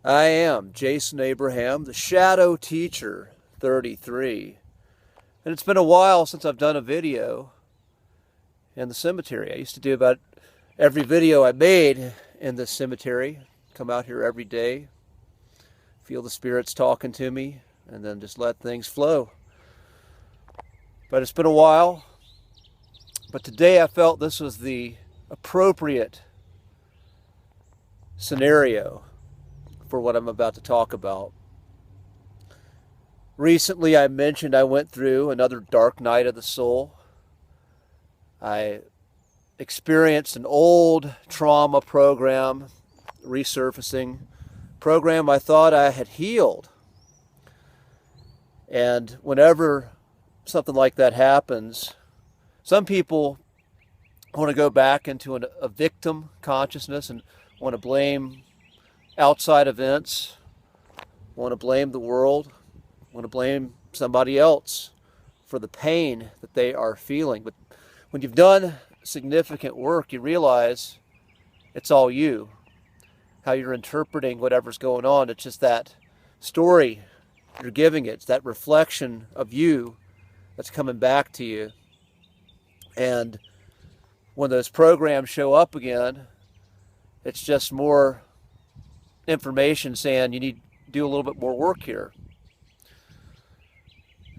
I am Jason Abraham, the Shadow Teacher 33. And it's been a while since I've done a video in the cemetery. I used to do about every video I made in the cemetery. Come out here every day, feel the spirits talking to me, and then just let things flow. But it's been a while. But today I felt this was the appropriate scenario for what I'm about to talk about. Recently I mentioned I went through another dark night of the soul. I experienced an old trauma program resurfacing, program I thought I had healed. And whenever something like that happens, some people want to go back into a victim consciousness and want to blame outside events, want to blame the world, want to blame somebody else for the pain that they are feeling. But when you've done significant work, you realize it's all you. How you're interpreting whatever's going on. It's just that story you're giving it. It's that reflection of you that's coming back to you. And when those programs show up again, it's just more information saying you need to do a little bit more work here.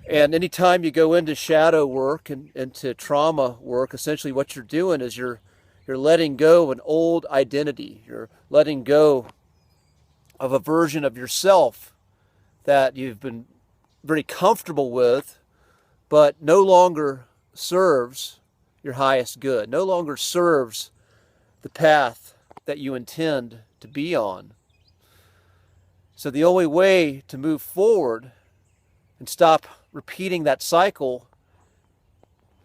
And anytime you go into shadow work and into trauma work, essentially what you're doing is you're letting go of an old identity. You're letting go of a version of yourself that you've been very comfortable with, but no longer serves your highest good, no longer serves the path that you intend to be on. So the only way to move forward and stop repeating that cycle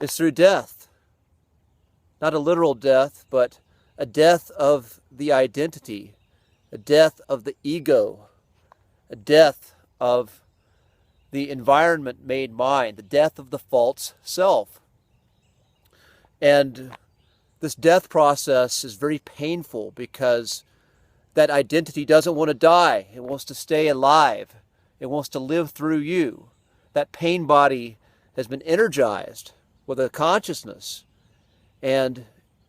is through death. Not a literal death, but a death of the identity, a death of the ego, a death of the environment-made mind, the death of the false self. And this death process is very painful because that identity doesn't want to die. It wants to stay alive. It wants to live through you. That pain body has been energized with a consciousness, and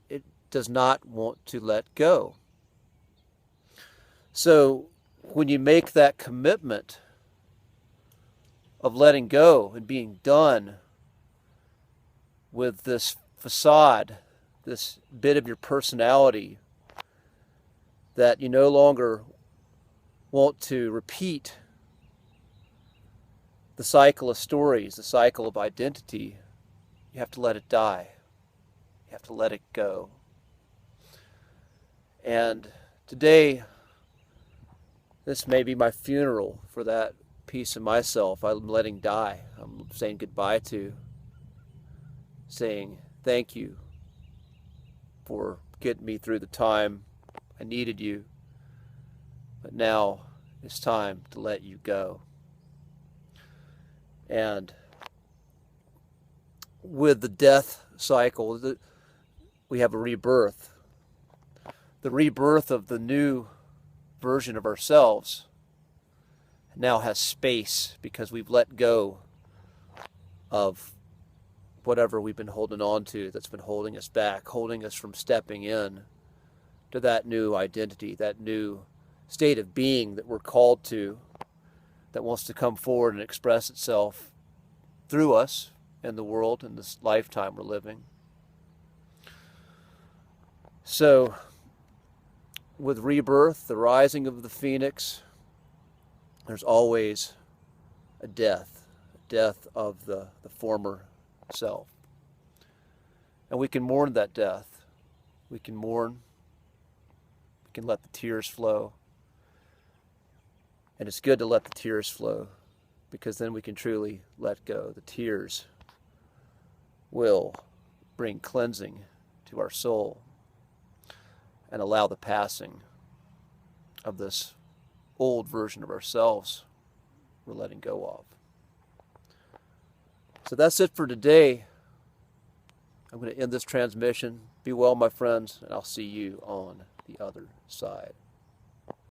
it does not want to let go. So when you make that commitment of letting go and being done with this facade, this bit of your personality that you no longer want to repeat the cycle of stories, the cycle of identity, you have to let it die. You have to let it go. And today, this may be my funeral for that piece of myself I'm letting die. I'm saying goodbye to, saying thank you for getting me through the time I needed you, but now it's time to let you go. And with the death cycle, we have a rebirth. The rebirth of the new version of ourselves now has space because we've let go of whatever we've been holding on to that's been holding us back, holding us from stepping in to that new identity, that new state of being that we're called to, that wants to come forward and express itself through us in the world in this lifetime we're living. So with rebirth, the rising of the phoenix, there's always a death of the former self. And we can mourn that death. We can mourn. We can let the tears flow. And it's good to let the tears flow because then we can truly let go. The tears will bring cleansing to our soul and allow the passing of this old version of ourselves we're letting go of. So that's it for today. I'm going to end this transmission. Be well, my friends, and I'll see you on the other side.